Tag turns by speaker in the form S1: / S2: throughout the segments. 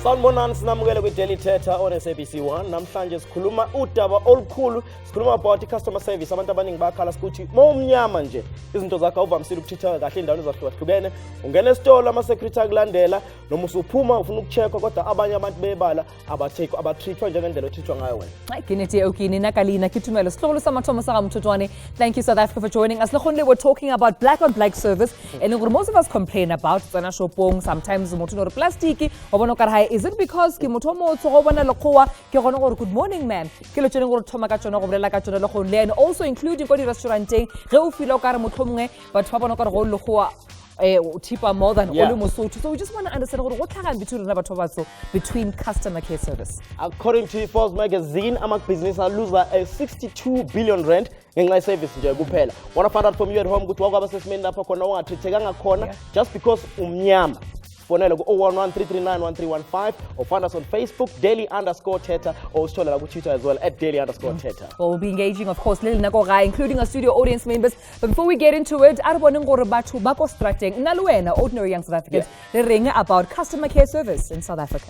S1: Sanibonani sinamukele kwi-Daily Thetha on SABC 1. Namhlanje sikhuluma udaba olukhulu, sikhuluma about customer service. Abantu abaningi bakhala ukuthi mawumnyama nje izinto zakho uvamisile ukuthitha kahle endaweni ezahlukahlukene. Ungena esitolo ama-security akulandela noma usuphuma ufuna ukucheckwa kodwa abanye abantu bebala abatreatwa njengendlela othithwa ngayo wena.
S2: Kini Kini nakalina Tumelo. Sihlolo samathomo saka Mothotoane. Thank you South Africa for joining us. We're talking about black on black service and most of us complain about tsana shopong sometimes motho no plastic obona ka hai. Is it because ke motho mo tsogo bona lekgowa ke gona gore good morning ma'am ke lo tsene gore thoma ka tsona go bolela ka tsona le go le and also including go di restauranteng ge o feel o ka re motlhomongwe batho ba bona ka go lekgowa tipa more than all Mosotho. So we just want to understand between customer care service.
S1: According to Forbes magazine, Amak business are loser 62 billion rand in service nje kuphela. Want to find out from you at home ukuthi wakho assessment lapha khona ungathithekanga khona just because umnyama. Fonela ku 011-339-1315 or find us on Facebook daily_Thetha or usithola ku Twitter as well @daily_Thetha.
S2: Well, we'll be engaging of course including our studio audience members. But before we get into it, aribone gore batho ba ko strateng nna le wena ordinary young South Africans le ring about customer care service in South Africa.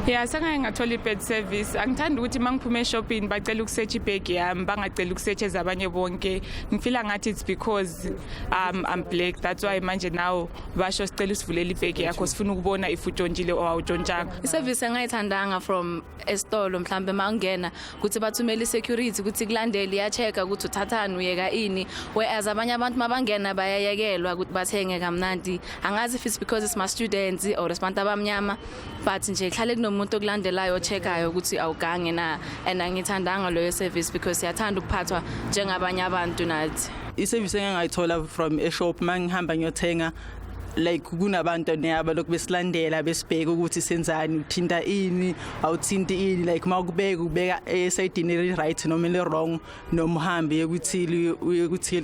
S3: Yeah, sanga ngathola bed service. Angithanda ukuthi mangiphume shopping bacela ukusearch ibag yami bangacela ukusearch ezabanye bonke. Ngifila ngathi it's because I'm black. That's why manje now basho sicela usivulele ibag yakho sifuna ukubona if ujontshile or awujontshanga.
S4: Iservice engayithandanga from esitolo mhlambe mangena ukuthi bathumele security ukuthi kulandele ya check ukuthi uthathani uyeka ini whereas abanye abantu mabangena bayayekelwa ukuthi bathenge kamnandi. Angazi if it's because it's my students or abantu abamnyama but nje hlale umuntu okulandelayo checkayo ukuthi awugange na and angithandanga loyo service because siyathanda ukuphathwa njengabanye abantu nathi.
S5: Iservice engayithola from a shop mangihamba ngiyothenga like kunabantu neyaba lokhu besilandela besibheka ukuthi senzani uthinta ini awuthinti ini like makubeka ubeka esayidini right noma le wrong noma uhambe ukuthi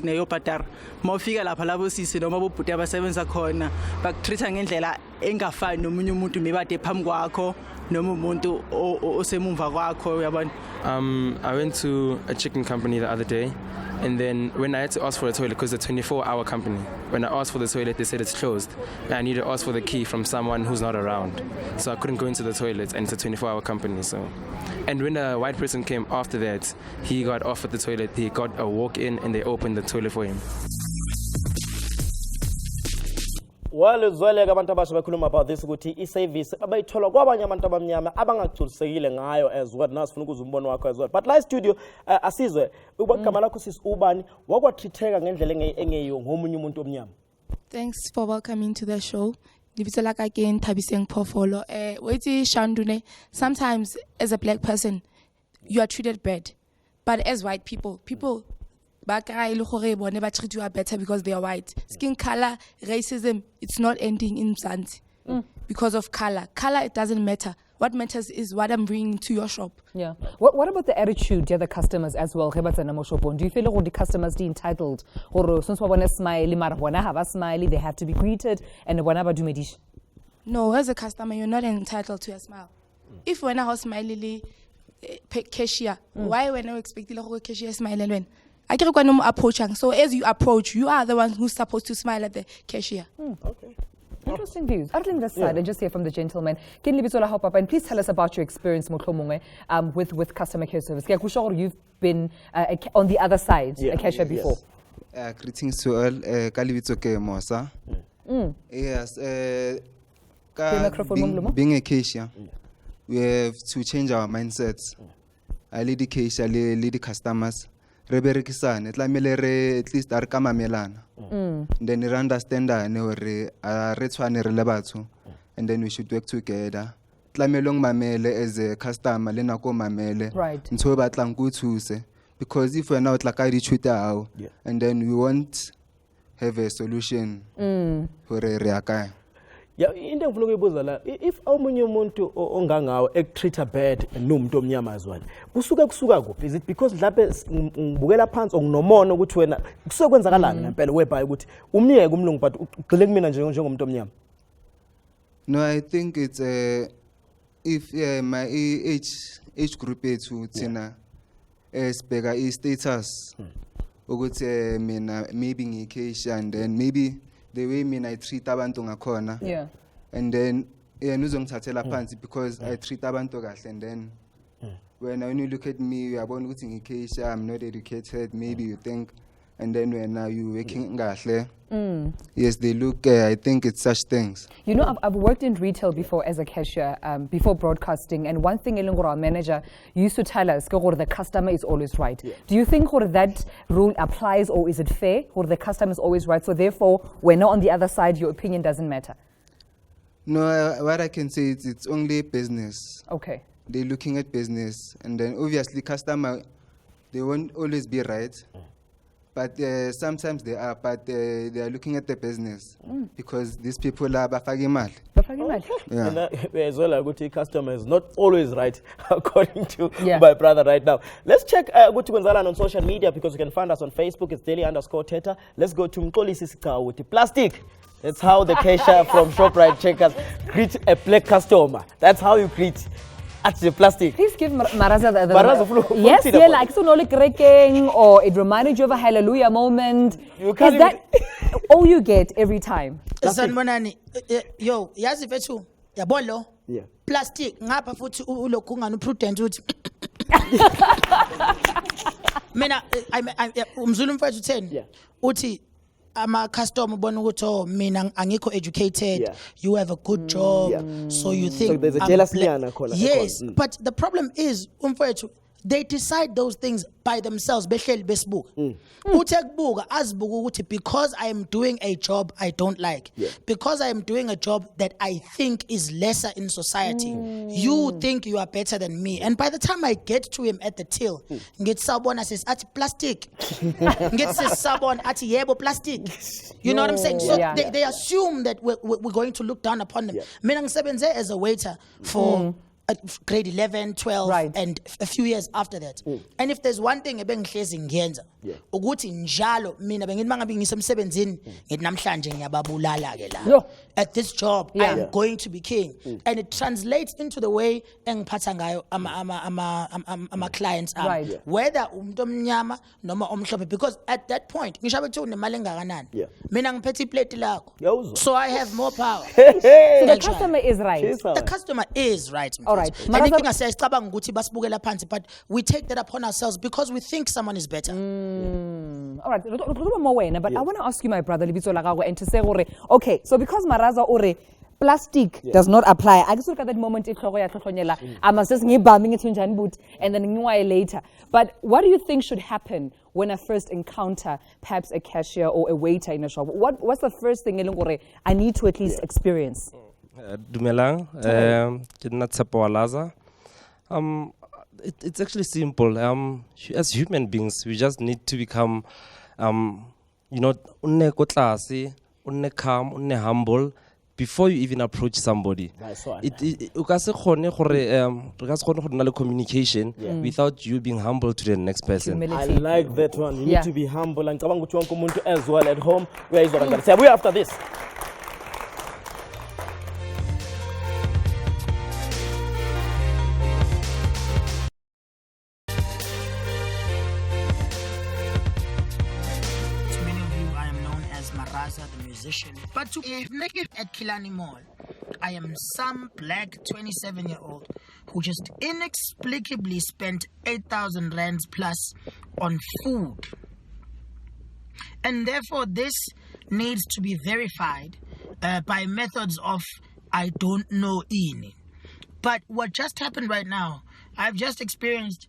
S5: neyo bhatar mawufika lapha labo sisi noma bobhuti abasebenza khona bakutreata ngendlela engafani nomunye umuntu mebade phambi kwakho noma umuntu osemumva kwakho uyabona.
S6: I went to a chicken company the other day. And then when I had to ask for a toilet, because it's a 24-hour company, when I asked for the toilet, they said it's closed. And I need to ask for the key from someone who's not around. So I couldn't go into the toilet, and it's a 24-hour company. So, and when a white person came after that, he got offered the toilet. He got a walk-in, and they opened the toilet for him.
S1: Well, uzwele abantu abasha bakhuluma about this ukuthi i-service abayithola kwabanye abantu abamnyama abangagculisekile ngayo as well. Nasifuna ukuza umbono wakho as well. But live studio asizwe ubagama lakho sisi ubani wakwathitheka ngendlela engeyo ngomunye umuntu omnyama.
S7: Thanks for welcoming to the show. Dibitso la ka ke Nthabiseng Phofolo. Wethi Shandu, sometimes as a black person you are treated bad. But as white people treat you better because they are white. Skin color, racism, it's not ending in Mzansi because of color. Color, it doesn't matter. What matters is what I'm bringing to your shop.
S2: Yeah. What about the attitude of the customers as well? Do you feel like the customers are entitled? Or since we want to smile, they have to be greeted and whenever do medish?
S7: No, as a customer, you're not entitled to a smile. If when I was smiling, cashier, why when I expect the cashier smiling when? I can't go no approaching. So as you approach, you are the one who's supposed to smile at the cashier.
S1: Okay.
S2: Interesting views. I'll leave this side and just hear from the gentleman. Kini hop up and please tell us about your experience with customer care service. You've been on the other side, a cashier before.
S8: Greetings to all. Kalibitsoke Mosa. Yes. Being a cashier, we have to change our mindsets. I lead the cashier, lead the customers. Reberikisane at least ar kamamelana then we understand re tshwane re le batho and then we should work together tlamelong mamele as a customer le nako mamele ntho ba tlang go thuse because if we are now tla ka di chuta and then we won't have a solution for re akaya.
S1: Yeah, into ngifuna ukuyibuza la if omunye umuntu ongangawo ekutreata bad nomuntu omnyama azwane kusuka kuphi? Is it because mhlawumbe ngibukela phansi onginomona ukuthi wena kusuke kwenzakalani ngempela webhayi ukuthi umyeke umlungu but ugcile kumina njengomuntu omnyama?
S8: No, I think it's if my age group ethu thina sibheka i-status ukuthi mina maybe ngi-cashier, and then maybe the way mina I treat abantu ngakhona,
S2: Yeah.
S8: and then uzongithathela phansi because I treat abantu kahle, and then when you look at me, you are born with cashier, I'm not educated, maybe you think, and then when you working kahle, yes, they look, I think it's such things.
S2: You know, I've worked in retail before as a cashier, before broadcasting, and one thing our manager used to tell us, the customer is always right. Yeah. Do you think that rule applies, or is it fair, or the customer is always right, so therefore, when not on the other side, your opinion doesn't matter?
S8: No, what I can say is it's only business.
S2: Okay.
S8: They're looking at business, and then obviously customer, they won't always be right, but sometimes they are, but they are looking at the business because these people are bafaki mali.
S1: Yeah. And as well, a good customer is not always right, according to my brother right now. Let's check Guti Gonzalez on social media, because you can find us on Facebook. It's daily_Thetha. Let's go to Mkolisi Sikawuti. Plastic. That's how the cashier from ShopRite Checkers greet a black customer. That's how you greet. At the plastic. Please give
S2: Maraza the yes, yeah, like so no cracking, or it reminded you of a hallelujah moment. Is that all you get every time?
S9: Sanmonani, yo, yazi fethu, yabolo.
S1: Yeah.
S9: Plastic ngapha futhi ulokhu ungani prudent uthi. Mina umzulu mfethu 10. Uthi ama customer bona ukuthi oh mina angikho educated, you have a good job, so you think
S1: so there's a jealousy.
S9: Yes, but the problem is umfethu, they decide those things by themselves behleli besibuka. Uthe kubuka azibuka ukuthi because I am doing a job I don't like, because I am doing a job that I think is lesser in society, you think you are better than me, and by the time I get to him at the till, ngitsabona says ati plastic, ngitsabona ati yebo plastic, you know what I'm saying? So they assume that we're going to look down upon them. Mina ngisebenze as a waiter for grade 11, 12, and a few years after that. And if there's one thing ebengihlezi ngiyenza ukuthi njalo mina bengithi mangabe ngisemsebenzini ngithi namhlanje ngiyababulala ke la. At this job I'm going to be king, and it translates into the way engiphatha ngayo ama clients am, whether umuntu omnyama noma omhlophe, because at that point ngisho bethi unemali engakanani mina ngiphethe iplate lakho, so I have more power.
S2: So the customer is right.
S9: The customer is right.
S2: All right.
S9: Anything I say isicabanga ukuthi basibukela phansi, but we take that upon ourselves because we think someone is better.
S2: All right, but I want to ask you, my brother, and to say, okay, so because Maraza ore plastic does not apply, I guess look at that moment I must just and then later. But what do you think should happen when I first encounter perhaps a cashier or a waiter in a shop? What's the first thing I need to at least experience?
S10: Dumelang, it's actually simple. As human beings, we just need to become, unne calm, unne humble before you even approach somebody.
S1: Nice one.
S10: Communication without you being humble to the next person.
S2: Humility.
S1: I like that one. You need to be humble. And as well at home. Where is what I'm going to say? We after this.
S9: The musician, but to make it at Kilani Mall, I am some black 27-year-old who just inexplicably spent 8,000 rands plus on food, and therefore this needs to be verified by methods of I don't know ini. But what just happened right now, I've just experienced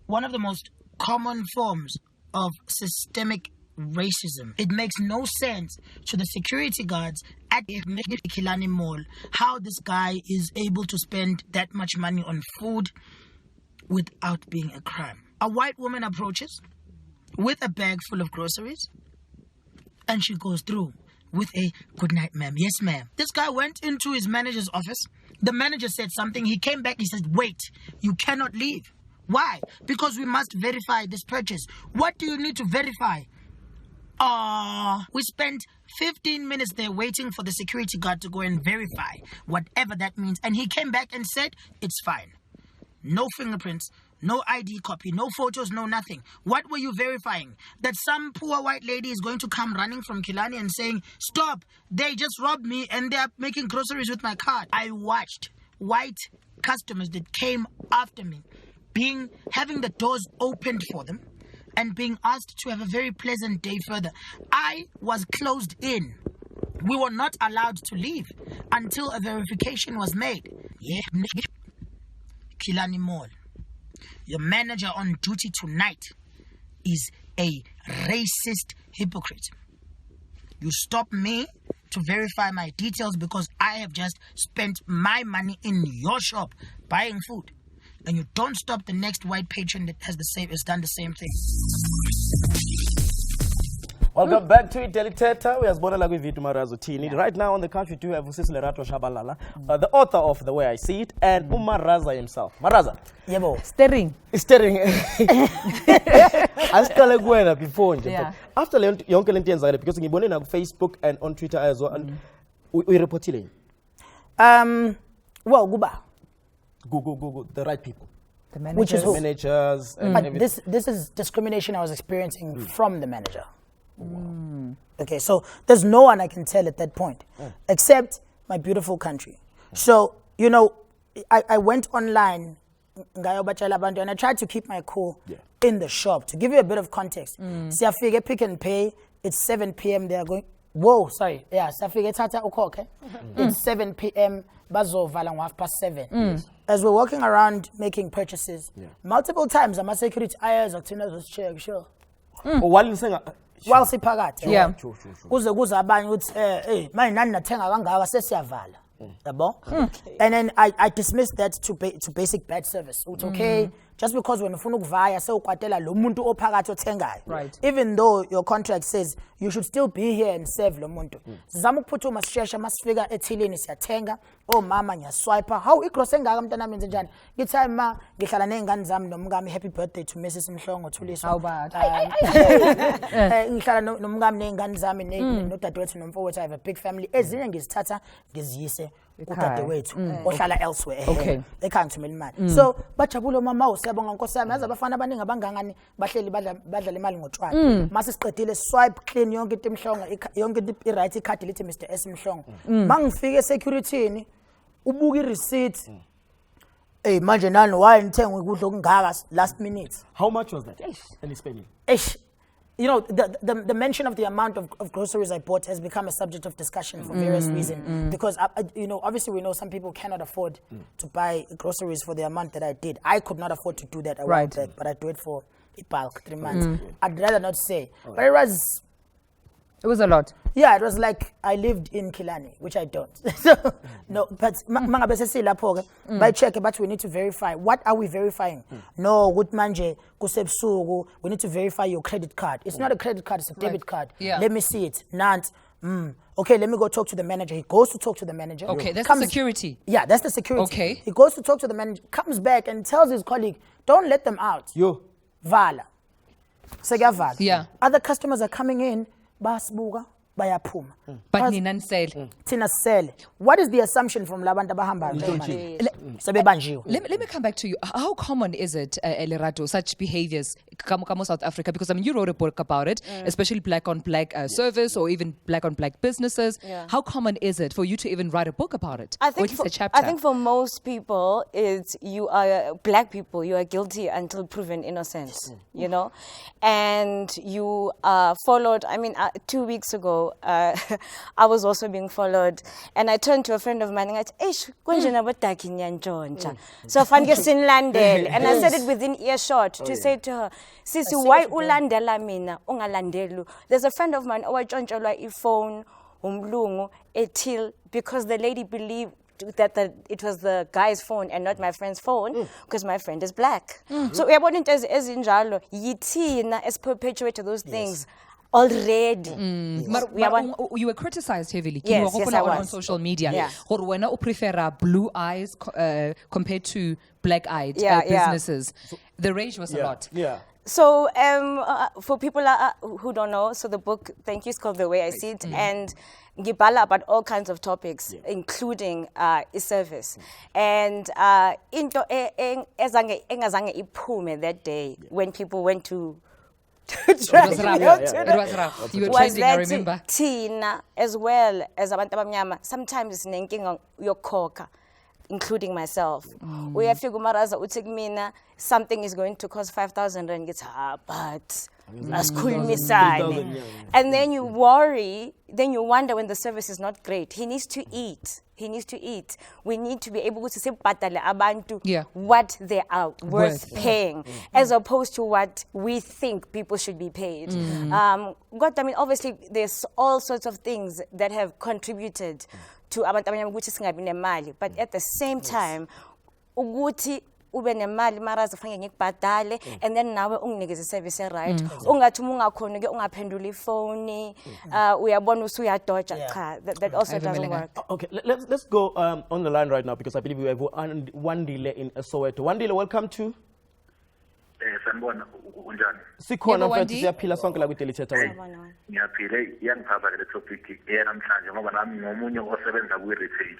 S9: one of the most common forms of systemic racism. It makes no sense to the security guards at Kilani Mall how this guy is able to spend that much money on food without being a crime. A white woman approaches with a bag full of groceries, and she goes through with a good night, ma'am. Yes, ma'am. This guy went into his manager's office. The manager said something. He came back. He said, wait, you cannot leave. Why? Because we must verify this purchase. What do you need to verify? We spent 15 minutes there waiting for the security guard to go and verify whatever that means. And he came back and said, it's fine. No fingerprints, no ID copy, no photos, no nothing. What were you verifying? That some poor white lady is going to come running from Kilani and saying, stop, they just robbed me and they are making groceries with my card. I watched white customers that came after me having the doors opened for them and being asked to have a very pleasant day further. I was closed in. We were not allowed to leave until a verification was made. Yeah, Kilani Mall. Your manager on duty tonight is a racist hypocrite. You stop me to verify my details because I have just spent my money in your shop buying food. And you don't stop the next white patron that has done the same thing.
S1: Welcome back to Daily Thetha. We are born like with Marazo. Right now on the couch we do have Usisi Lerato Shabalala, the author of The Way I See It, and Maraza himself. Maraza.
S2: Yebo. Staring.
S1: Asicale kuwena before nje.
S2: Yeah.
S1: After yonke lento yenzakale because ngibone na ku Facebook and on Twitter as well, and we reportile.
S9: Well, Guba.
S1: Go the right people.
S2: The managers.
S9: Which is who?
S1: Managers. And
S9: But
S1: everything.
S9: this is discrimination I was experiencing from the manager. Okay, so there's no one I can tell at that point, except my beautiful country. So, you know, I went online and I tried to keep my cool in the shop. To give you a bit of context, Siafige Pick and Pay, it's 7 p.m. They are going, whoa, sorry. Yeah, Siafige Tata okay? It's 7 p.m. Bazo Valang 7:30. As we're walking around making purchases, multiple times, I'm a security eyes or was check, sure.
S1: While you saying
S9: While siphakathi
S2: Yeah.
S9: kuze abanye ukuthi manje nani nathenga kangaka sesiyavala yabo. And then I dismissed that to basic bad service. It's okay, just because when ufuna ukuvaya sewukwatela lo muntu ophakathi othengayo,
S2: Right.
S9: even though your contract says you should still be here and serve lo muntu. Sizama ukuphuthuma sishesha masifika ethilini siyathenga, oh mama ngiyaswipe, how igross engaka mntana menze njani, ngithi ma ngihlala nezingane zami nomngami, happy birthday to Mrs. Mhlongo Thuliswa.
S2: How bad?
S9: Ngihlala nomngami nezingane zami nodadewethu nomfowethu. I have a big family. Ezinye ngizithatha ngiziyise udadewethu ohlala elsewhere.
S2: Okay.
S9: Ekhaya ngithumela imali. So bajabule mama usiyabonga Nkosi yami, yazi abafana abaningi abangangani bahleli badla imali ngotshwala. Mase siqedile swipe clean yonke into Mhlongo, yonke into right ikhadi lithi Mr. S Mhlongo. Mangifike security ubuka i-receipt. Hey, manje nani why ngithenga ukudla okungaka last minute.
S1: how much was that? And spending.
S9: You know, the mention of the amount of groceries I bought has become a subject of discussion for various reasons. Because, you know, obviously we know some people cannot afford to buy groceries for the amount that I did. I could not afford to do that a while back, but I do it for a bulk, 3 months. I'd rather not say. But it was
S2: a lot.
S9: Yeah, it was like I lived in Kilani, which I don't. So, no, but by check, but we need to verify. What are we verifying? No, good manje, kusebsugu. We need to verify your credit card. It's not a credit card, it's a debit card.
S2: Yeah.
S9: Let me see it. Nant. Okay, let me go talk to the manager. He goes to talk to the manager.
S2: Okay, that's the security.
S9: Yeah, that's the security.
S2: Okay.
S9: He goes to talk to the manager, comes back and tells his colleague, don't let them out.
S1: Yo.
S9: Vala. Vala.
S2: Yeah.
S9: Other customers are coming in. Basbuga. Bayaphuma.
S2: But nina nisele.
S9: Tina sell. What is the assumption from labantu abahamba?
S2: Let me come back to you. How common is it, Lerato, such behaviors come South Africa? Because I mean, you wrote a book about it, especially black on black service or even black on black businesses.
S11: Yeah.
S2: How common is it for you to even write a book about it?
S11: I think
S2: or at least a chapter?
S11: I think for most people, it's you are black people. You are guilty until proven innocent. You know, and you are followed. I mean, 2 weeks ago, I was also being followed, and I turned to a friend of mine and I said, "Eish, konje na bataki nyanjonja." So fange sinlandele, and I said it within earshot to say to her, "Sisi, why ulandela mina ungalandelu?" There's a friend of mine owatshontshwa iphone umlungu etil because the lady believed that it was the guy's phone and not my friend's phone because my friend is black. So uyabona into ezinjalo yithina perpetuate those things already.
S2: You were criticized heavily.
S11: Yes, I was.
S2: On social media.
S11: Yeah.
S2: Or when you prefer blue eyes compared to black-eyed
S11: Yeah,
S2: businesses. The range was a lot.
S1: Yeah.
S11: So for people who don't know, so the book, thank you, is called The Way I See It, and ngibhala about all kinds of topics, including service. And into engazange iphume that day when people went to
S2: It was rough. It was rough. You were trending, I remember.
S11: Thina, as well as abantu abamnyama, sometimes sinenkinga yokhokha, including myself. Uyafika umaraza uthi kumina something is going to cost 5,000 rand, gets but and then you worry, then you wonder when the service is not great. He needs to eat. He needs to eat. We need to be able to say abantu what they are worth paying, as opposed to what we think people should be paid. God, I mean, obviously, there's all sorts of things that have contributed to abantu abanyama ukuthi singabi nemali, but at the same time, ukuthi ube nemali maraza fanele ngikubhadale and then nawe unginikeze service right, ungathi ungakhona ke ungaphendula ifoni, uyabona usuyadoja, cha, that also doesn't work.
S1: Okay, let's go on the line right now, because I believe we have one delay in Soweto. One delay, welcome to
S12: sanibona unjani?
S1: Sikhona mfethu siyaphila sonke la kwi-Daily Thetha wena.
S12: Ngiyaphile, iyangiphapha le topic namhlanje ngoba nami ngomunye osebenza kwi-retail.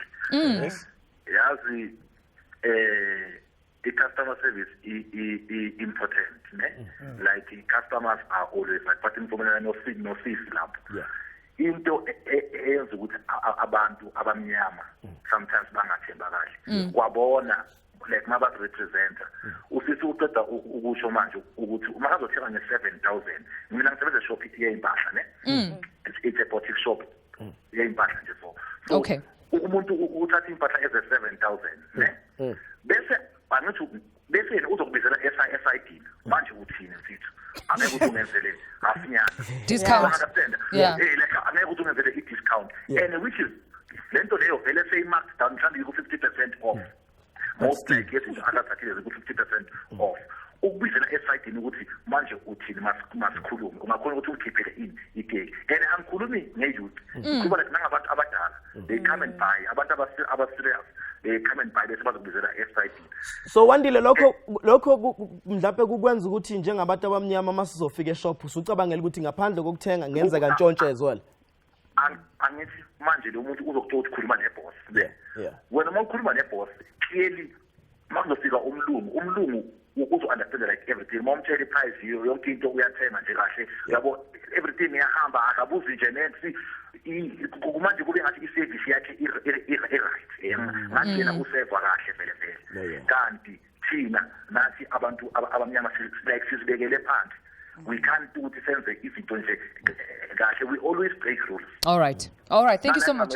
S12: Yazi the customer service is important, like the customers are always like, but information no fee lapho. Into eyenza ukuthi abantu abamnyama sometimes bangathemba kahle. Kwabona like maba representer usisi uqeda ukusho manje ukuthi uma azothenga nge-7,000 mina ngisebenza shop yeimpahla ne, it's a boutique shop yeimpahla nje so
S2: okay,
S12: umuntu uthatha impahla eze-7,000 ne, bese angithi bese yena uzokubizela SID manje uthini mfethu, angeke ukuthi ungenzele afinyana
S2: discount,
S12: like angeke ukuthi ungenzele i-discount, and which is lento leyo vele seyimarked down mhlawumbe ku-50% off. Most like izinto akazakhile ku-50% off. Ukubizela esayidini ukuthi manje uthini masikhulume, ungakhona ukuthi ukhiphele ini ikeke. And angikhulumi nge-youth, kuba nangabantu abadala, they come and buy, abantu aba-serious, they come and buy bese bazokubizela esayidini.
S1: So Wandile, lokho mhlawumbe kukwenza ukuthi njengabantu abamnyama masizofika eshop usucabangela ukuthi ngaphandle kokuthenga ngenza kantshontshe as well.
S12: Angithi manje lo muntu uzokuthola ukukhuluma neboss. Wena uma ukhuluma neboss, clearly makuzofika umlungu uzo-understand like everything. Uma umtshela i-price yiyo yonke into uyathenga nje kahle, yabo everything iyahamba, akabuzi nje nensi kumanje kube ngathi i-service yakhe i-right, ngathi yena useva kahle vele. Kanti thina nathi abantu abamnyama sizibekele phansi. We can't do this senze izinto nje kahle. We always break rules.
S2: All right, thank you so much.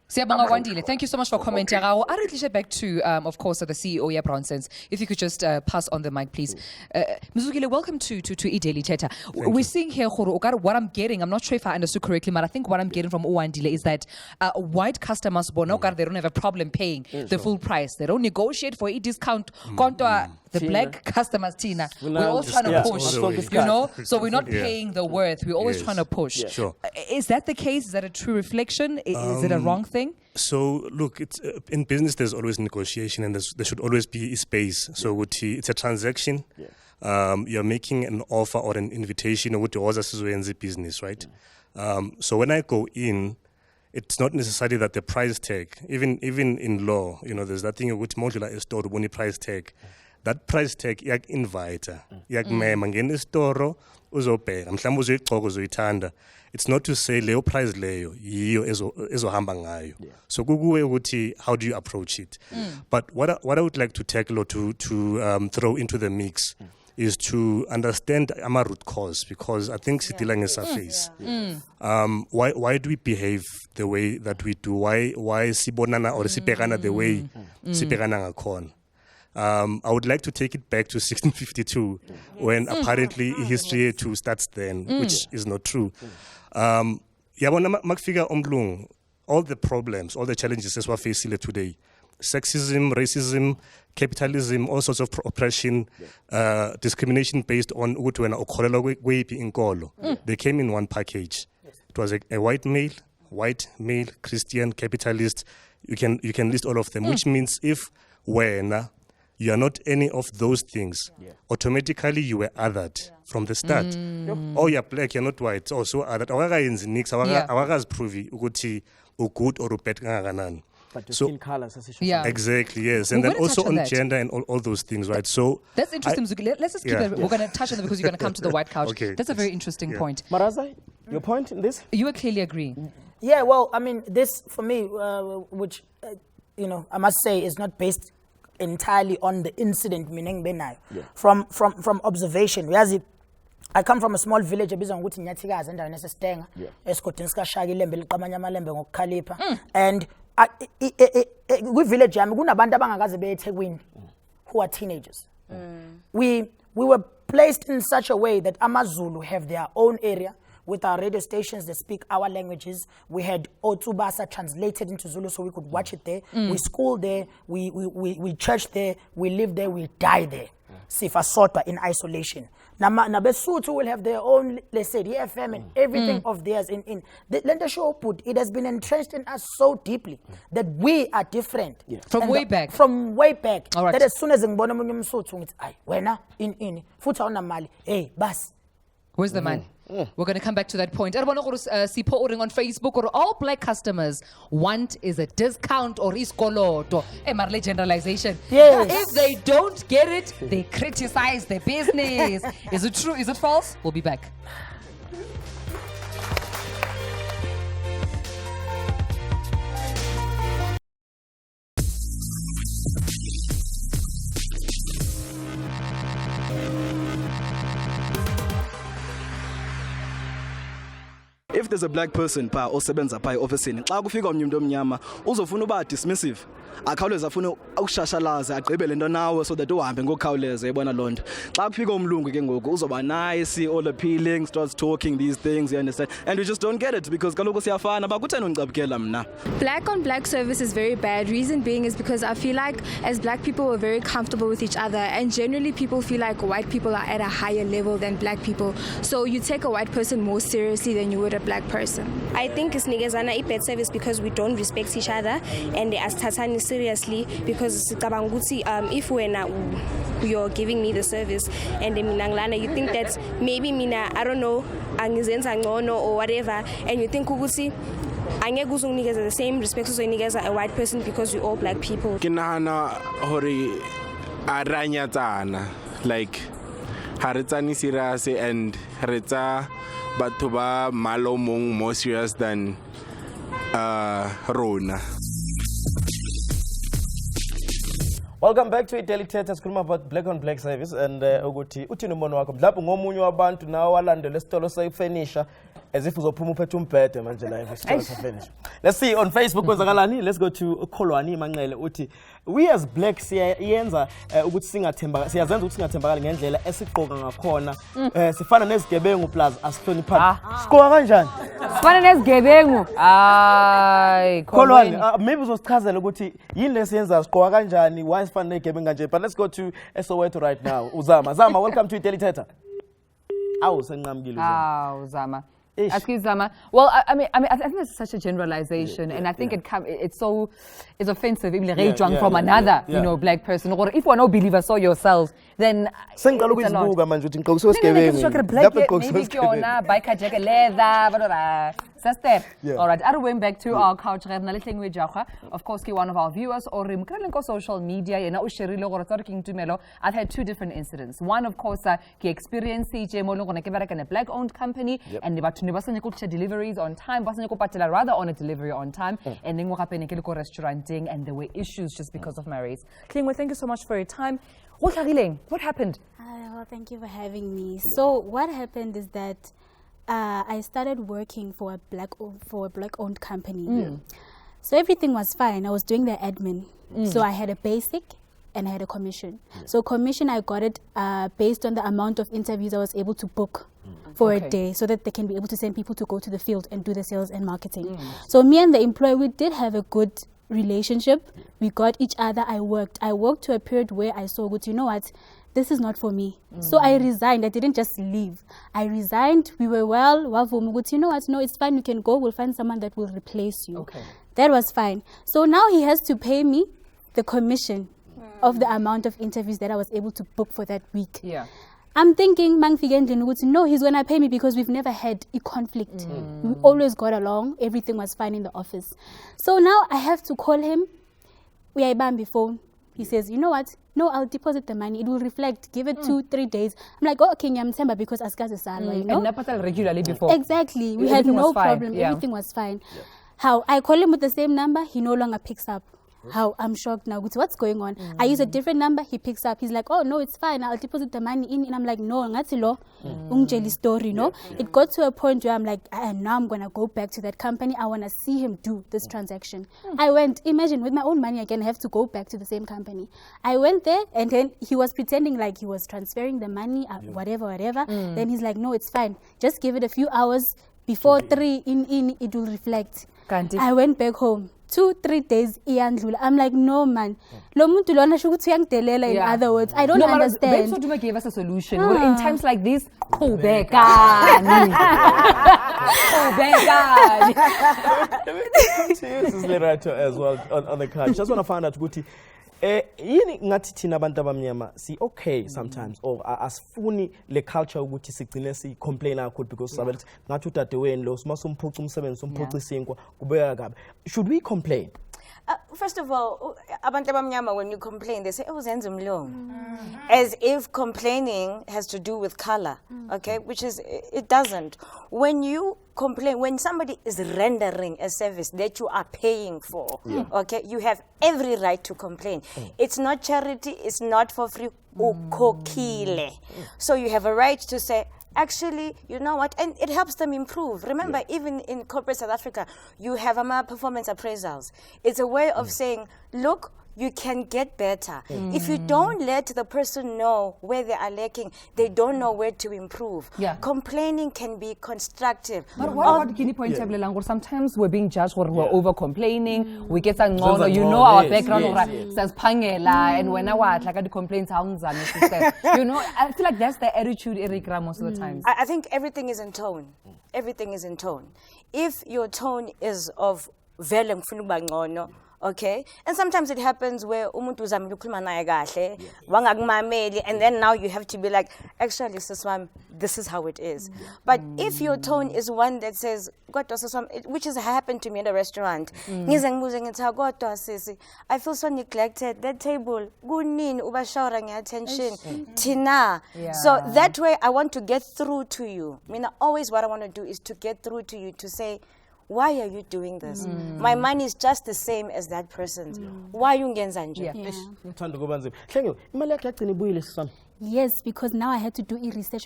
S2: Siyabonga Wandile, thank you so much for commenting. I'll back to, of course, the CEO, yeah, Bronsons. If you could just pass on the mic, please. Mzukile, welcome to Daily Thetha. We're seeing here, what I'm getting, I'm not sure if I understood correctly, but I think what I'm getting from Wandile is that white customers, they don't have a problem paying the full price. They don't negotiate for a discount. The black customers, Tina, we're all trying to push, you know? So we're not paying the worth. We're always trying to push.
S13: Sure.
S2: Is that the case? Is that a true reflection? Is it a wrong thing?
S13: So look, it's in business. There's always negotiation, and there should always be a space. So it's a transaction. You're making an offer or an invitation. What was business, right? So when I go in, it's not necessarily that the price tag. Even in law, you know, there's that thing which modular is stored when price tag. That price tag yak inviter yak mema ngene store uzobheka mhlawumbe uzoyigcoka uzoyithanda. It's not to say leyo price leyo yiyo ezohamba ngayo. So kukuwe ukuthi how do you approach it? But what I would like to tackle or to throw into the mix is to understand our root cause, because I think sidila ngesurface. Why do we behave the way that we do? Why sibonana or sibhekana the way sibhekana ngakhona? I would like to take it back to 1652, when apparently history too starts then, which is not true. Yabona makfika umlungu, all the problems, all the challenges as we're facing today, sexism, racism, capitalism, all sorts of oppression, discrimination based on ukutwena okholelwa kweyiphi inkolo. They came in one package. It was a white male, Christian, capitalist. You can list all of them, which means if wena you are not any of those things, automatically you were othered from the start. Oh, you're black, you're not white. Oh, so othered. Awakaziprovi ukuthi ugood or bad kangakanani.
S1: But skin color,
S13: exactly, yes. And then also on gender and all those things, right? So
S2: that's interesting. Let's just keep it. We're going to touch on that because you're going to come to the white couch.
S13: Okay.
S2: That's a very interesting point.
S1: Maraza, your point in this?
S2: You would clearly agree.
S9: Yeah, well, I mean, this for me, which, I must say is not based entirely on the incident, meaning benai. From observation, I come from a small village ebizwa ngokuthi Nyathikazi endaweni yaseStenga esigodini sika Shaka ilembe liqamanya amalembe ngokukhalipha and kwi-village yami kunabantu abangakaze beye eThekwini who are teenagers. We were placed in such a way that AmaZulu have their own area with our radio stations that speak our languages. We had Otubasa translated into Zulu so we could watch it there. We school there, we church there, we live there, we die there. Sifa Sotwa in isolation. Nabesuthu will have their own, let's say, the FM and everything of theirs in the show put. It has been entrenched in us so deeply that we are different.
S2: From way back.
S9: From way back.
S2: All right.
S9: That as soon as ngibona umunye umsuthu ngithi ay wena in futhi awuna mali. Hey, bas.
S2: Where's the man? We're going to come back to that point. I want to see ordering on Facebook or all black customers want is a discount or is koloto. Marley generalization.
S9: Yes.
S2: If they don't get it, they criticize the business. Is it true? Is it false? We'll be back.
S14: If there's a black person pa osebenza pa officeini xa kufika umuntu omnyama uzofuna uba dismissive akhawuleza afuna ukushashalaza agqibele into nawe so that uhambe ngokukhawuleza yebona lonto xa kufika umlungu ke ngoku uzoba nice all appealing starts talking these things, you understand, and we just don't get it because kaloku siyafana bakutheni ungicabukela mna.
S15: Black on black service is very bad. Reason being is because I feel like as black people we're very comfortable with each other, and generally people feel like white people are at a higher level than black people, so you take a white person more seriously than you would a black person.
S16: I think it's nikezana bad service because we don't respect each other and they asithathani seriously because if you're giving me the service and you think that maybe mina I don't know angizenza ngcono or whatever, and you think ukuthi angeke uzunginikeza the same respect uzoyinikeza a white person because we all black people.
S17: Kinahana hore aranyatsana like haretsani serious and retsa batho ba malo mong more serious than Rona.
S1: Welcome back to Daily Thetha. Sikhuluma about black on black service and ukuthi uthini umbono wakho mhlawumbe ngomunye wabantu nawe walandela isitolo sayifurnisher as if uzophuma uphethe umbhede manje la isitolo sayifurnisher. Let's see on Facebook kwenzakalani. Let's go to Kholwani Manxele uthi we as black siyenza ukuthi singathemba siyazenza ukuthi singathembakali ngendlela esigqoka ngakhona sifana nezigebengu plus asihloniphani. Sigqoka kanjani?
S2: Sifana nezigebengu. Ay,
S1: Kholwani maybe uzosichazela ukuthi yini lesiyenza sigqoka kanjani, why sifana nezigebengu kanje. But let's go to Soweto right now. Zama, welcome to Daily Thetha. Awu senqamukile
S2: Zama. Excuse Zama. Well, I mean, I think it's such a generalization, and I think it's offensive even from another, black person. Or if one no believer saw yourselves, then maybe all right, I went back to our couch. Of course, one of our viewers or social media, Tumelo. I've had two different incidents. One, of course, he experienced a black-owned company, and deliveries on time, rather on a delivery on time, and then restauranting, and there were issues just because of my race. Klingwe, thank you so much for your time. What happened?
S18: Well, thank you for having me. So what happened is that I started working for a black-owned company. So everything was fine. I was doing the admin. So I had a basic and I had a commission. So commission, I got it based on the amount of interviews I was able to book for a day, so that they can be able to send people to go to the field and do the sales and marketing. So me and the employer, we did have a good relationship. We got each other. I worked to a period where I saw, you know what, this is not for me. So I resigned. I didn't just leave. I resigned. We were well, you know what, no, it's fine, you can go. We'll find someone that will replace you. That was fine. So now he has to pay me the commission of the amount of interviews that I was able to book for that week.
S2: Yeah.
S18: I'm thinking, no, he's gonna pay me because we've never had a conflict. We always got along. Everything was fine in the office. So now I have to call him. We are buying phone. He says, you know what? No, I'll deposit the money. It will reflect. Give it 2-3 days. I'm like, oh, okay, nyamthemba because asikaze salwa, you know?
S2: And napatal regularly before.
S18: Exactly. We had no problem. Everything was fine. How I call him with the same number, he no longer picks up. How I'm shocked now. What's going on? I use a different number, he picks up. He's like, oh no, it's fine. I'll deposit the money in. And I'm like, no, ngati lo, ungjeli story, no. It got to a point where I'm like, now I'm gonna go back to that company. I wanna see him do this transaction. I went. Imagine with my own money, I can have to go back to the same company. I went there, and then he was pretending like he was transferring the money, whatever. Then he's like, no, it's fine. Just give it a few hours. Before 3 in it will reflect. I went back home. 2-3 days iyandlula. I'm like, no man. Lo muntu lona shukuthi uyangidelela. In other words, I don't understand.
S2: Ben Soduma gave us a solution. Well, in times like this,
S1: Seriously, right as well on the card. Just want to find out, Guti. Yini ngathi thina abantu abamnyama si okay sometimes or asifuni le culture ukuthi sigcine si complain kakhulu because sabethi ngathi udadewenu lo simasomphuca umsebenzi somphuca isinkwa kubeka kabi. Should we complain?
S11: First of all, abantu abamnyama, when you complain, they say, oh, zenza umlomo. As if complaining has to do with color, okay? Which is, it doesn't. When you complain, when somebody is rendering a service that you are paying for, okay, you have every right to complain. It's not charity, it's not for free. Ukokile. So you have a right to say, actually, you know what, and it helps them improve. Remember, even in corporate South Africa, you have performance appraisals. It's a way of saying, look, you can get better. If you don't let the person know where they are lacking, they don't know where to improve. Complaining can be constructive.
S2: But what about Kini point? Sometimes we're being judged for we're over complaining. We get some you know our background says pangela and when I watch like the complaints you know, I feel like that's the attitude Erika most of the times.
S11: I think everything is in tone. Everything is in tone. If your tone is of vele ngifuna ukuba ngcono, okay, and sometimes it happens where umuntu uzamile ukukhuluma naye kahle wangakumameli, and then now you have to be like, actually siswami, this is how it is. But if your tone is one that says kodwa siswami, which has happened to me in a restaurant, ngize ngibuze ngithi kodwa sisi, I feel so neglected, that table kunini ubashawara ngeattention thina. So that way I want to get through to you. I mean, always what I want to do is to get through to you, to say, why are you doing this? My money is just the same as that person's. Why ungenza nje?
S18: Yes, because now I had to do research.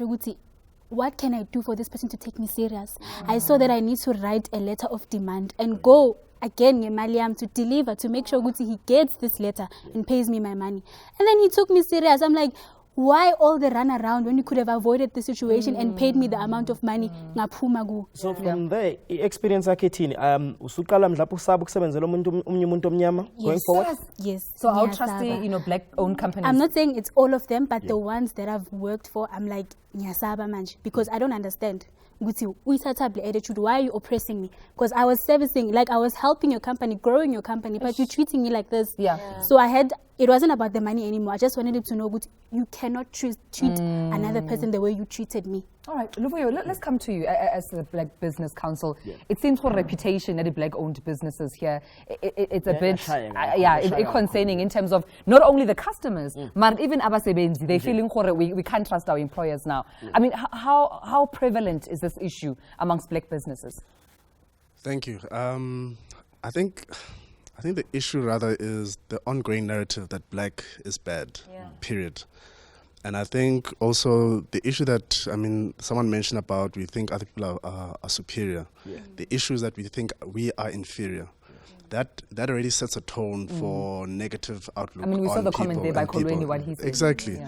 S18: What can I do for this person to take me serious? I saw that I need to write a letter of demand and go again Maliam to deliver, to make sure he gets this letter and pays me my money. And then he took me serious. I'm like, why all the run around when you could have avoided the situation and paid me the amount of money?
S1: So from there, experience akethini usuqala mhlawumbe usaba ukusebenzela umuntu omnyama going forward?
S18: Yes.
S2: So I'll trust black owned companies.
S18: I'm not saying it's all of them, but the ones that I've worked for, I'm like nyasaba manje, because I don't understand. Attitude, why are you oppressing me? Because I was servicing, like I was helping your company, growing your company, but you're treating me like this. So it wasn't about the money anymore. I just wanted him to know, you cannot treat another person the way you treated me.
S2: All right, Luvuyo, let's come to you as the Black Business Council. It seems for reputation at the black-owned businesses here, it's a bit, it's concerning in terms of not only the customers, but even abasebenzi. They're feeling we can't trust our employers now. I mean, how prevalent is this issue amongst black businesses?
S19: Thank you. I think the issue rather is the ongoing narrative that black is bad, period. And I think also the issue that, someone mentioned about we think other people are superior. The issue is that we think we are inferior. That already sets a tone for negative outlook.
S2: We saw the
S19: people
S2: comment there by Kolweni, what he said.
S19: Exactly.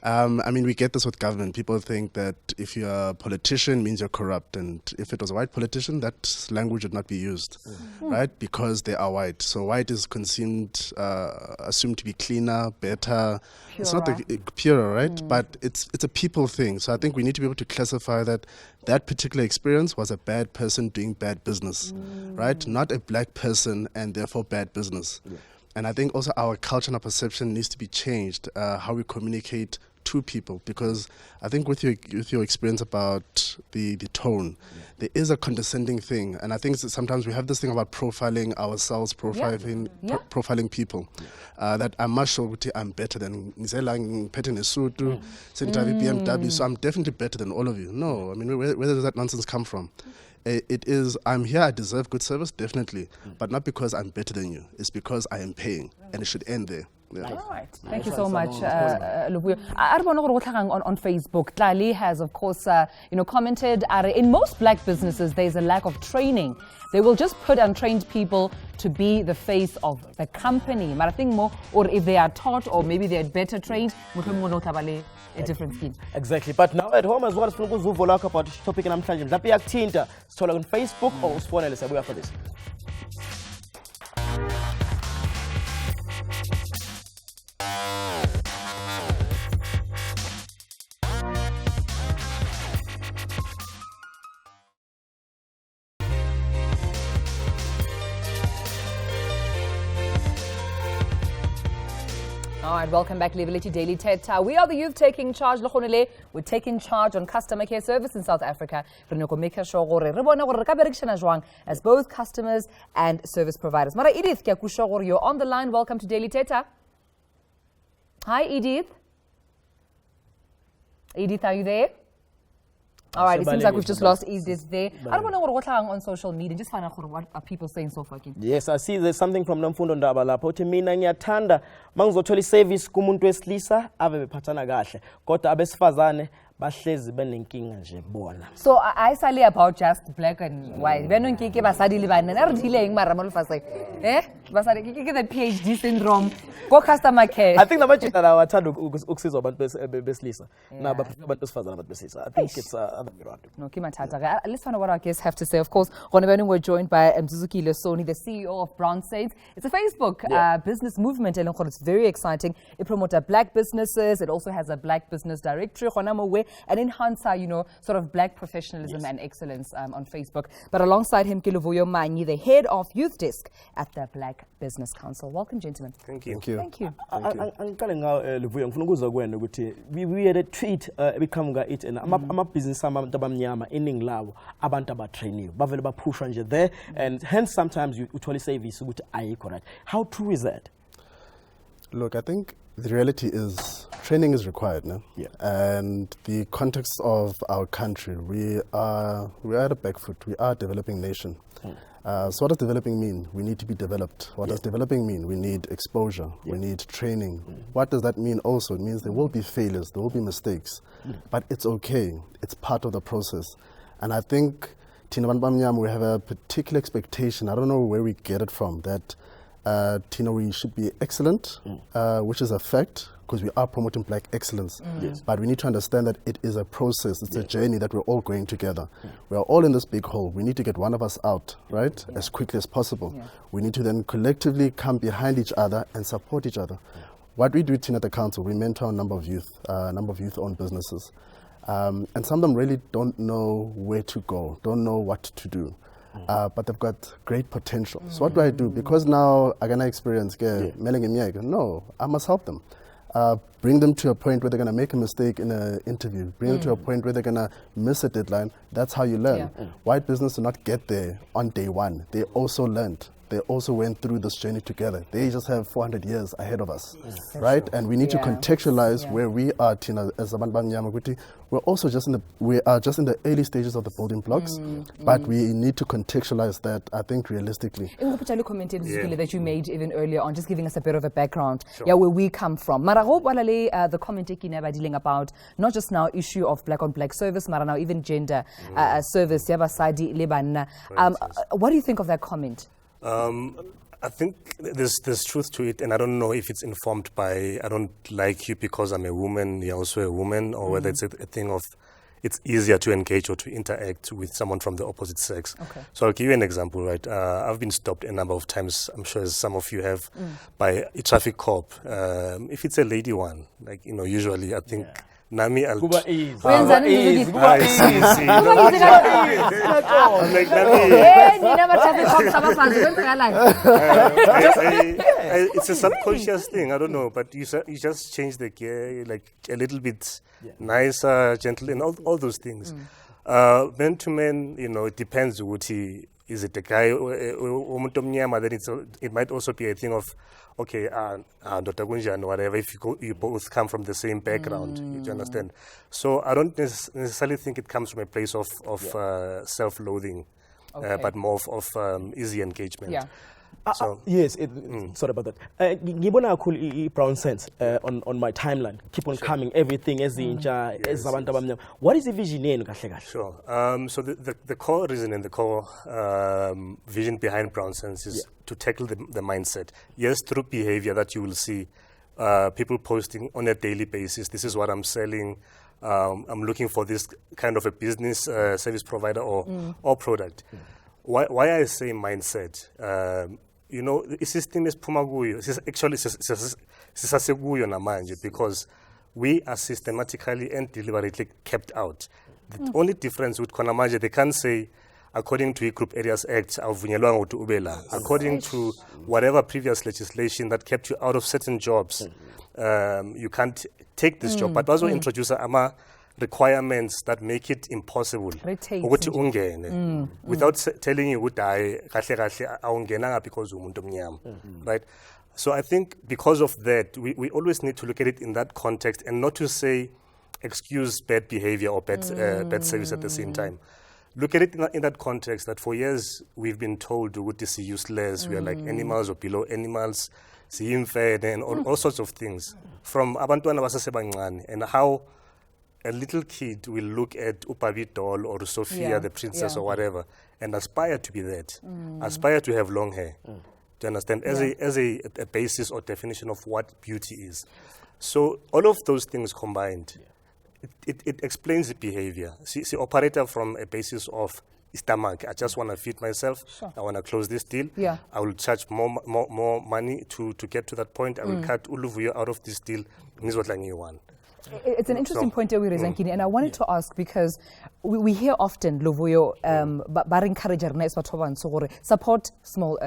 S19: We get this with government. People think that if you're a politician, means you're corrupt. And if it was a white politician, that language would not be used, right? Because they are white. So white is assumed to be cleaner, better. Purer. It's not purer, right? But it's a people thing. So I think we need to be able to classify that particular experience was a bad person doing bad business, right? Not a black person and therefore bad business. And I think also our culture and our perception needs to be changed, how we communicate to people, because I think with your experience about the tone, there is a condescending thing, and I think sometimes we have this thing about profiling ourselves, profiling people, that I must show that I'm better than BMW, so I'm definitely better than all of you. No, I mean, where does that nonsense come from? It is, I'm here, I deserve good service, definitely, but not because I'm better than you. It's because I am paying, and it should end there. Yeah.
S2: All right. Thank you so much, Luvuyo. On Facebook, Tlali has, of course, commented, in most black businesses, there's a lack of training. They will just put untrained people to be the face of the company. But I think more, or if they are taught, or maybe they're better trained, a different scheme.
S1: Exactly. But now at home as well, sifuna ukuzuva lakho about topic namhlanje. Mhlawumbe iyakuthinta, sithola on Facebook or usifonele siyabuya for this.
S2: All right, welcome back, Livelity Daily Thetha. We are the youth taking charge. We're taking charge on customer care service in South Africa. As both customers and service providers. Mara Edith, you're on the line. Welcome to Daily Thetha. Hi, Edith. Edith, are you there? All right, it seems like we've just lost Edith there. I don't know what on social media. Just find out what are people saying so far.
S1: Yes, I see there's something from Namfundo Ndaba lapho. Uthi mina ngiyathanda mangizothola service kumuntu wesilisa ave bephathana kahle. Kodwa abesifazane bahlezi benenkinga nje bona.
S2: So I say about just black and white. Benonkinki basadi libana na ridileng mara malufasa. Basadi kike the PhD syndrome. Go customer care.
S1: I think namajita la wathanda ukusizwa abantu besilisa. Na abantu besifazane abantu besilisa. I think it's other way around.
S2: No, Kimatata. Let's find out what our guests have to say. Of course, we're joined by Mzuzuki Lesoni, the CEO of Brown Saints. It's a Facebook business movement, and it's very exciting. It promotes black businesses. It also has a black business directory, and enhance, sort of black professionalism and excellence on Facebook. But alongside him, Luvuyo Manyi, the head of youth desk at the Black Business Council. Welcome, gentlemen.
S19: Thank you. Thank you.
S2: Thank you.
S1: We had a tweet become it and I'm a business abamnyama ining lawo abantu abatrainiwe bavele bapushwa nje there, and hence sometimes you uthole service ukuthi ayikho right. How true is that?
S19: Look, I think the reality is training is required, no?
S1: Yeah.
S19: And the context of our country, we are at a back foot. We are a developing nation. So what does developing mean? We need to be developed. What does developing mean? We need exposure. We need training. What does that mean also? It means there will be failures, there will be mistakes, but it's okay. It's part of the process. And I think Tina Banbamnyam, we have a particular expectation. I don't know where we get it from, that Tina, we should be excellent, which is a fact, because we are promoting black excellence.
S1: Yes.
S19: But we need to understand that it is a process, it's a journey that we're all going together. We are all in this big hole. We need to get one of us out, right, as quickly as possible. We need to then collectively come behind each other and support each other. What we do at the council, we mentor a number of youth-owned businesses. And some of them really don't know where to go, don't know what to do. But they've got great potential. So what do I do? Because now I can experience no, I must help them. Bring them to a point where they're going to make a mistake in an interview. Bring them to a point where they're going to miss a deadline. That's how you learn. White business did not get there on day one. They also learned. They also went through this journey together. They just have 400 years ahead of us, right? And we need to contextualize where we are, Tina, as a Nyamaguti. We're also just in the early stages of the building blocks, but we need to contextualize that, I think, realistically.
S2: In the particular commented that you made even earlier on, just giving us a bit of a background, where we come from. Marago Walale, the comment never dealing about not just now issue of black on black service, but now even gender service. What do you think of that comment?
S13: I think there's truth to it, and I don't know if it's informed by I don't like you because I'm a woman, you're also a woman, or whether it's a thing of it's easier to engage or to interact with someone from the opposite sex.
S2: Okay.
S13: So I'll give you an example, right? I've been stopped a number of times, I'm sure as some of you have, by a traffic cop. If it's a lady one, like, usually I think... Nami I'll
S1: Kuba easy.
S13: I'm like Nami. it's a subconscious thing. I don't know, but you just change the gear like a little bit nicer, gentle, and all those things. Men to men, it depends. Is it a guy or then it might also be a thing of, okay, Dr. Gunjan, whatever, if you both come from the same background, you understand? So I don't necessarily think it comes from a place of self-loathing, but more of easy engagement.
S2: Yeah.
S1: So, yes, sorry about that. Ngibona kakhulu brown sense on my timeline. Keep on coming, everything as abantu abamnyama. What is the vision yenu kahle kahle?
S13: Sure. So the core reason and the core vision behind brown sense is to tackle the mindset. Yes, through behavior that you will see people posting on a daily basis. This is what I'm selling. I'm looking for this kind of a business service provider or product. Why I say mindset? The system is pumaguyo. Actually, sisaseguyo namanje because we are systematically and deliberately kept out. The only difference with Konamanje, they can't say, according to Group Areas Act, according to whatever previous legislation that kept you out of certain jobs, you can't take this job. But also introduce requirements that make it impossible ukuthi ungene without telling you ukuthi kahle awungenanga because umuntu omnyama, right? So I think because of that we always need to look at it in that context and not to say excuse bad behavior or bad service at the same time. Look at it in that context that for years we've been told ukuthi is useless, we are like animals or below animals, siyimfene and all sorts of things from abantwana basesebancane, and how a little kid will look at Upabi doll or Sophia the princess or whatever and aspire to be that, aspire to have long hair. Do you understand? As a basis or definition of what beauty is. So all of those things combined, it explains the behavior. See, operator from a basis of stomach. I just want to feed myself. I want to close this deal. I will charge more money to get to that point. I will cut Uluvuyo out of this deal. This is what I want.
S2: It's an interesting point that we raise, Kini, and I wanted to ask because we hear often Lovuyo but encourage support small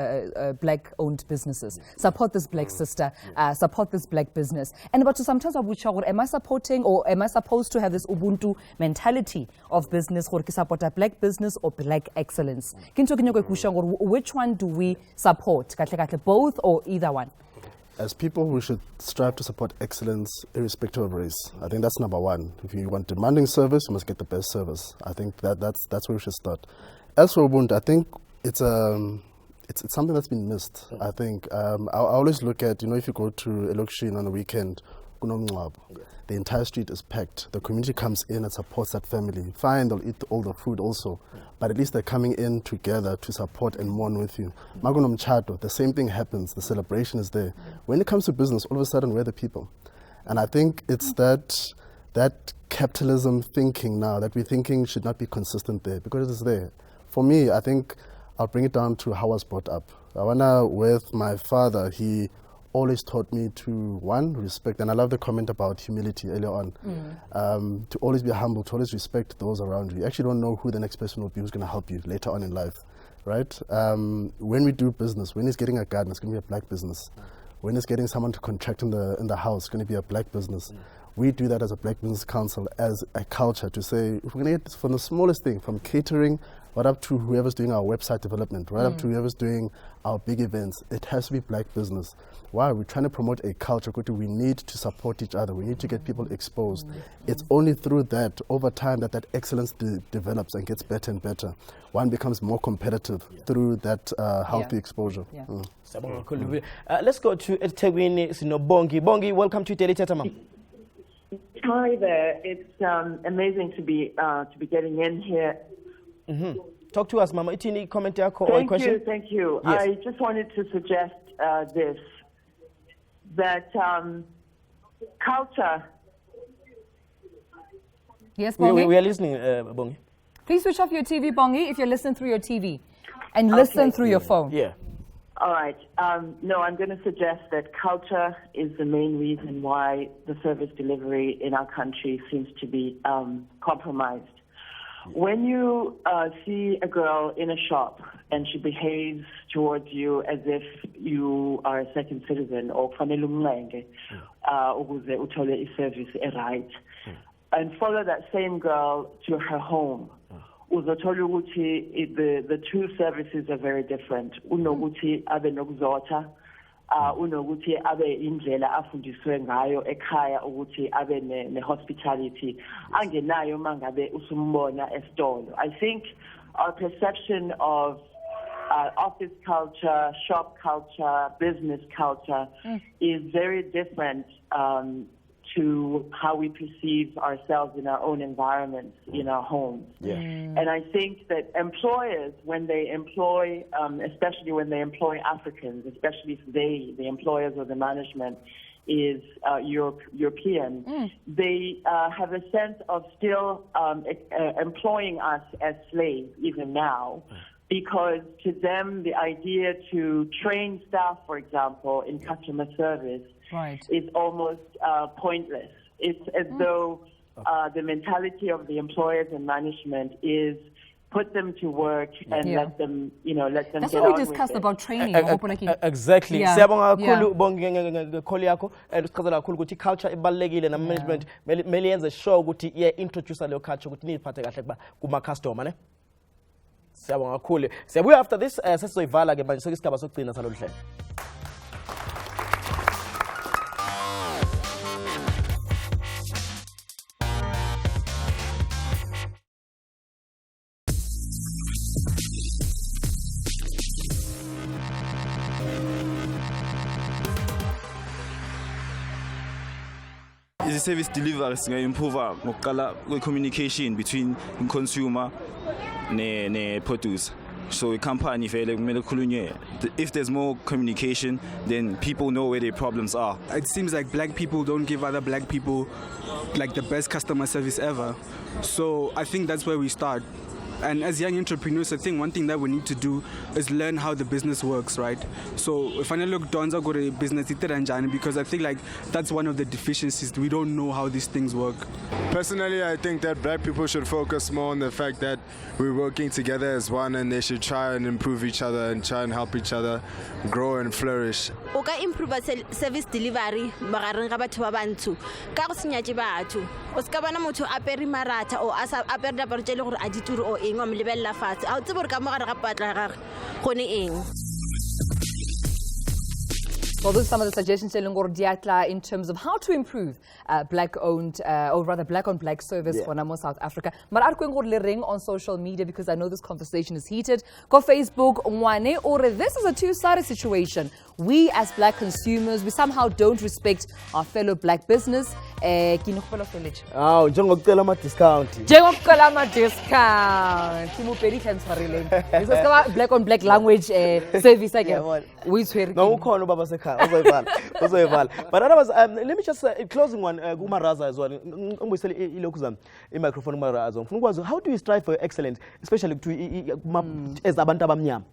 S2: black-owned businesses, support this black sister, support this black business, and but sometimes am I supporting or am I supposed to have this Ubuntu mentality of business or support a black business or black excellence? Which one do we support? Both or either one?
S19: As people, we should strive to support excellence irrespective of race. I think that's number one. If you want demanding service, you must get the best service. I think that's where we should start. As for Ubuntu, I think it's something that's been missed. I think I always look at, if you go to Elokshin on a weekend, the entire street is packed. The community comes in and supports that family. Fine, they'll eat all the food also, but at least they're coming in together to support and mourn with you. Magunam Chato, the same thing happens. The celebration is there. When it comes to business, all of a sudden we're the people. And I think it's that capitalism thinking now that we're thinking should not be consistent there, because it's there. For me, I think I'll bring it down to how I was brought up. With my father, he always taught me to, one, respect, and I love the comment about humility earlier on, to always be humble, to always respect those around you. You actually don't know who the next person will be who's going to help you later on in life, right? When we do business, when he's getting a garden, it's going to be a black business. When he's getting someone to contract in the house, it's going to be a black business. We do that as a Black Business Council, as a culture, to say, if we're going to get from the smallest thing, from catering, right up to whoever's doing our website development, right up to whoever's doing our big events, it has to be black business. Why? We're trying to promote a culture where we need to support each other. We need to get people exposed. It's only through that, over time, that excellence develops and gets better and better. One becomes more competitive through that healthy exposure.
S1: Let's go to Tegwini Bongi. Bongi, welcome to Daily Thetha.
S20: Hi there. It's amazing to be getting in here.
S1: Talk to us, Mama. Itini comment or question?
S20: Thank you.
S1: Yes.
S20: I just wanted to suggest this, that culture.
S2: Yes, Bongi?
S1: We are listening, Bongi.
S2: Please switch off your TV, Bongi, if you're listening through your TV, and listen through your phone.
S1: Yeah.
S20: All right. No, I'm going to suggest that culture is the main reason why the service delivery in our country seems to be compromised. When you see a girl in a shop and she behaves towards you as if you are a second citizen or kufanele umncenge ukuze uthole i-service right, and follow that same girl to her home, uzothola ukuthi the two services are very different. Unokuthi abe nokuzotha, unokuthi abe indlela afundiswe ngayo ekhaya ukuthi abe ne-hospitality angenayo mangabe usumbona esitolo. I think our perception of office culture, shop culture, business culture is very different to how we perceive ourselves in our own environments, in our homes. And I think that employers, when they employ, especially when they employ Africans, especially if the employers or the management is European, they have a sense of still employing us as slaves even now, because to them the idea to train staff, for example, in customer service is almost pointless. It's as though the mentality of the employers and management is put them to work and let them, let them
S2: That's
S20: get
S2: what
S20: on
S2: we
S20: with
S2: discussed
S20: it.
S2: about training.
S1: Exactly.
S2: Yeah.
S1: Siyabonga
S2: Yeah.
S1: kakhulu ngekholli yakho and usichazela kakhulu ukuthi culture ibalekile na management mele yenze sure ukuthi introduce leyo culture ukuthi niphathe kahle kuba kuma customer ne. Siyabonga kakhulu. Siyabuya after this sesizoyivala ke manje sokusigaba sokugcina salolu hlelo.
S21: Service delivery improve ngokuqala communication between the consumer ne producer. So a company vele kumele kukhulunywe. If there's more communication, then people know where their problems are.
S22: It seems like black people don't give other black people like the best customer service ever. So I think that's where we start. And as young entrepreneurs, I think one thing that we need to do is learn how the business works, right? So if I look Donza go to business because I think like that's one of the deficiencies. We don't know how these things work.
S23: Personally, I think that black people should focus more on the fact that we're working together as one, and they should try and improve each other and try and help each other grow and flourish.
S24: O ka improve service delivery magareng ga batho ba bantsho ka go senyatse batho o ska bana motho a pere maratha o asa a pere diaparo tse le gore a dituru o eng wa mo lebella fatshe a o tsebe gore ka mogare ga patla gagwe gone eng.
S2: Well, those are some of the suggestions in terms of how to improve black-owned, or rather black-on-black service for Namo South Africa. But I'm going to ring on social media because I know this conversation is heated. Go Facebook, Mwane, or this is a two-sided situation. We as black consumers, we somehow don't respect our fellow black business.
S1: Njengokucela ama-discount.
S2: Njengokucela ama-discount. Kimuperi transferring. This is black-on-black language service again.
S1: Ukhona ubaba sekhaya uzoyivala. But otherwise, let me just closing one kumaraza as well. Ngibuyisele ilokhu zami i-microphone kumaraza. Ngifuna ukwazi how do you strive for excellence, especially as abantu abamnyama?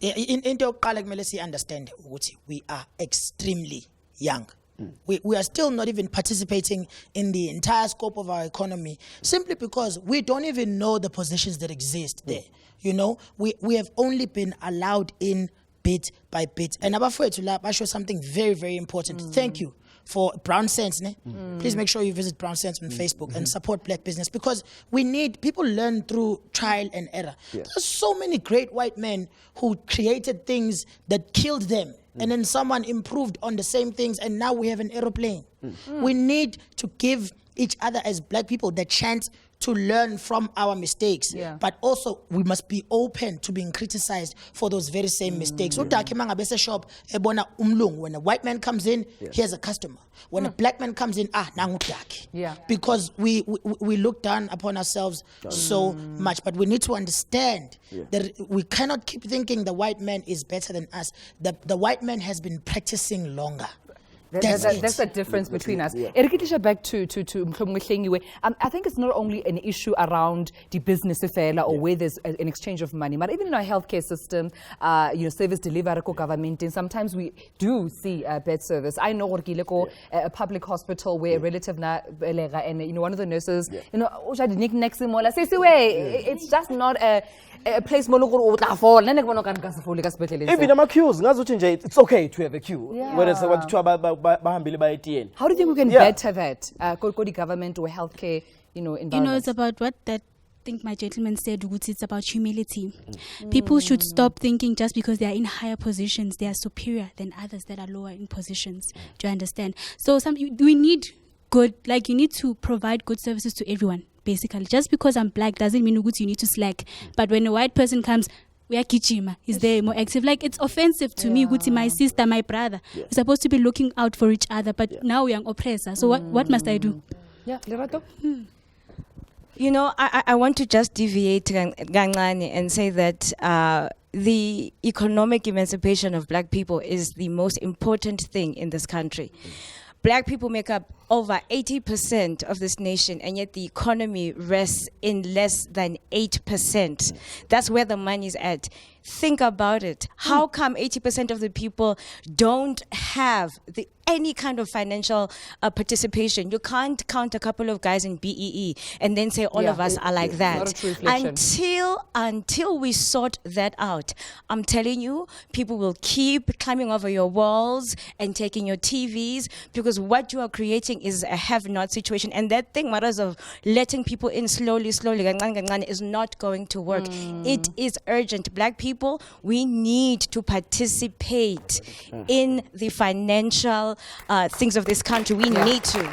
S9: Into yokuqala kumele si understand ukuthi we are extremely young. We are still not even participating in the entire scope of our economy simply because we don't even know the positions that exist there. You know, we have only been allowed in bit by bit. And abafowethu la basho something very, very important. Thank you for Brown Sense. Please make sure you visit Brown Sense on Facebook and support black business, because we need people learn through trial and error. There's so many great white men who created things that killed them. And then someone improved on the same things, and now we have an aeroplane. We need to give each other as black people the chance to learn from our mistakes. But also, we must be open to being criticized for those very same mistakes. When a white man comes in, here's a customer. When a black man comes in, because we look down upon ourselves so much. But we need to understand that we cannot keep thinking the white man is better than us. The white man has been practicing longer.
S2: That's the difference between us. Erikitlisha back to Mhlomngwe. I think it's not only an issue around the business or where there's an exchange of money, but even in our healthcare system, service delivery government, and sometimes we do see bad service. I know a public hospital where a relative and one of the nurses, it's just not a place even
S1: queues, it's okay to have a queue.
S2: How do you think we can better that? The government or healthcare, environment?
S18: It's about what that I think my gentleman said, it's about humility. People should stop thinking just because they are in higher positions, they are superior than others that are lower in positions. Do you understand? So we need good, you need to provide good services to everyone, basically. Just because I'm black doesn't mean you need to slack. But when a white person comes, we are Kichima, is there more active? It's offensive to me, my sister, my brother. We're supposed to be looking out for each other, but now we are oppressor. So what must I do?
S2: Yeah, Lerato?
S11: I want to just deviate Gangani and say that the economic emancipation of black people is the most important thing in this country. Black people make up over 80% of this nation, and yet the economy rests in less than 8%. That's where the money's at. Think about it. How come 80% of the people don't have any kind of financial participation? You can't count a couple of guys in BEE and then say all of us are like that. Until we sort that out, I'm telling you, people will keep climbing over your walls and taking your TVs, because what you are creating is a have-not situation. And that thing, matters of letting people in slowly, is not going to work. It is urgent. Black people, we need to participate in the financial things of this country. We need to.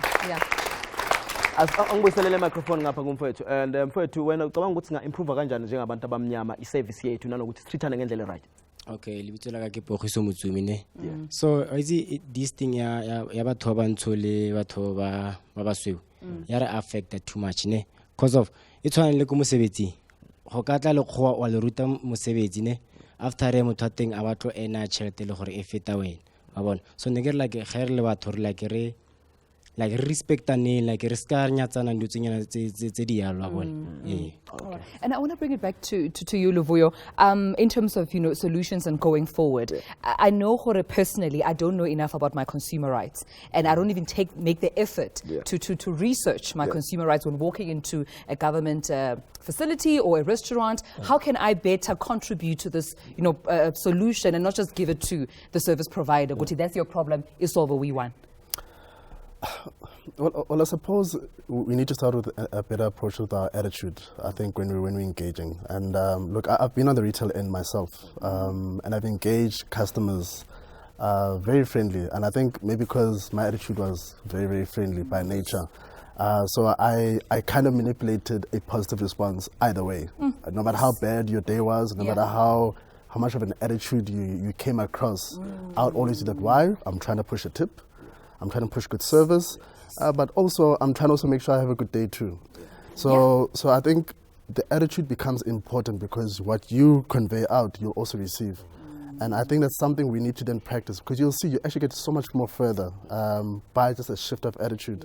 S1: Angibuyiselele microphone ngapha kumfowethu, and mfowethu wena ucabanga ukuthi singa-improve kanjani njengabantu abamnyama i-service yethu nanokuthi sitreatane ngendlela right?
S3: Okay, libitso la ka ke Pogiso Motsumi ne. So this thing ya batho ba bantsho le batho ba basweu ya re affect too much ne, because of e tshwana le go mosebetsi go ka tla le kgowa wa le ruta mosebetsi ne, after re motho teng a batlo ena tšhelete le gore e feta wena wa bona. So ne ke re ge re le batho re respectane, re ska nyatsana ndo tsenyana tse di yalo wa bona.
S2: And I want to bring it back to you, Luvuyo, in terms of solutions and going forward. I know personally, I don't know enough about my consumer rights, and I don't even make the effort to research my consumer rights when walking into a government facility or a restaurant. How can I better contribute to this solution and not just give it to the service provider? Guti, that's your problem, it's over, we won.
S19: Well, I suppose we need to start with a better approach with our attitude, I think, when we're engaging. And look, I've been on the retail end myself, and I've engaged customers very friendly. And I think maybe because my attitude was very, very friendly by nature, so I kind of manipulated a positive response either way. No matter how bad your day was, no matter how much of an attitude you came across, I would always do that. Why? I'm trying to push a tip. I'm trying to push good service, but also I'm trying to also make sure I have a good day too. So I think the attitude becomes important, because what you convey out, you'll also receive. And I think that's something we need to then practice, because you'll see you actually get so much more further by just a shift of attitude.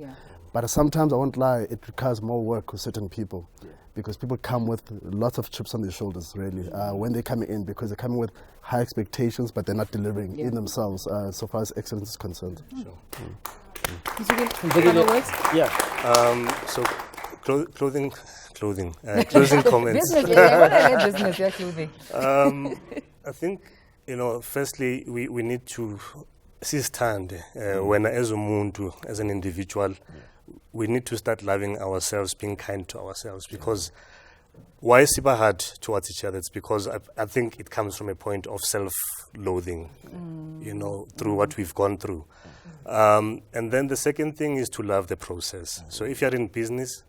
S19: But sometimes, I won't lie, it requires more work with certain people, because people come with lots of chips on their shoulders, really, when they're coming in, because they're coming with high expectations, but they're not delivering in themselves so far as excellence is concerned.
S13: So clothing comments.
S2: Clothing.
S13: I think, firstly, we need to stand when as an individual, we need to start loving ourselves, being kind to ourselves, because why is it hard towards each other? It's because I think it comes from a point of self-loathing, through what we've gone through. And then the second thing is to love the process. So if you're in business,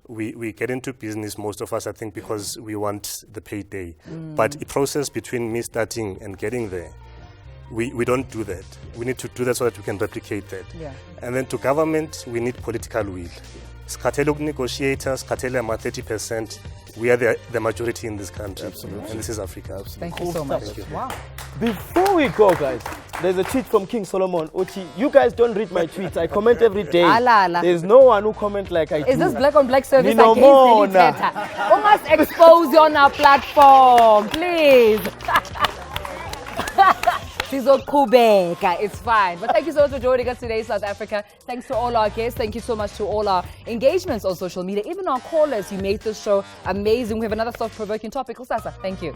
S13: we get into business, most of us, I think, because we want the payday. But the process between me starting and getting there, we don't do that. We need to do that so that we can replicate that. And then to government, we need political will. Skatele negotiators, skatele 30%. We are the majority in this country. Absolutely. And this is Africa.
S2: Thank you so much.
S1: Wow. Before we go, guys, There's a tweet from King Solomon. Uti, you guys don't read my tweets. I comment every day.
S2: Ala, ala.
S1: There's no one who comment like I do.
S2: Is this black on black service
S1: Ni no
S2: against
S1: more,
S2: Lady Thetha? We must expose you on our platform, please. It's fine. But thank you so much for joining us today, South Africa. Thanks to all our guests. Thank you so much to all our engagements on social media. Even our callers, you made this show amazing. We have another thought-provoking topic. Usasa, thank you.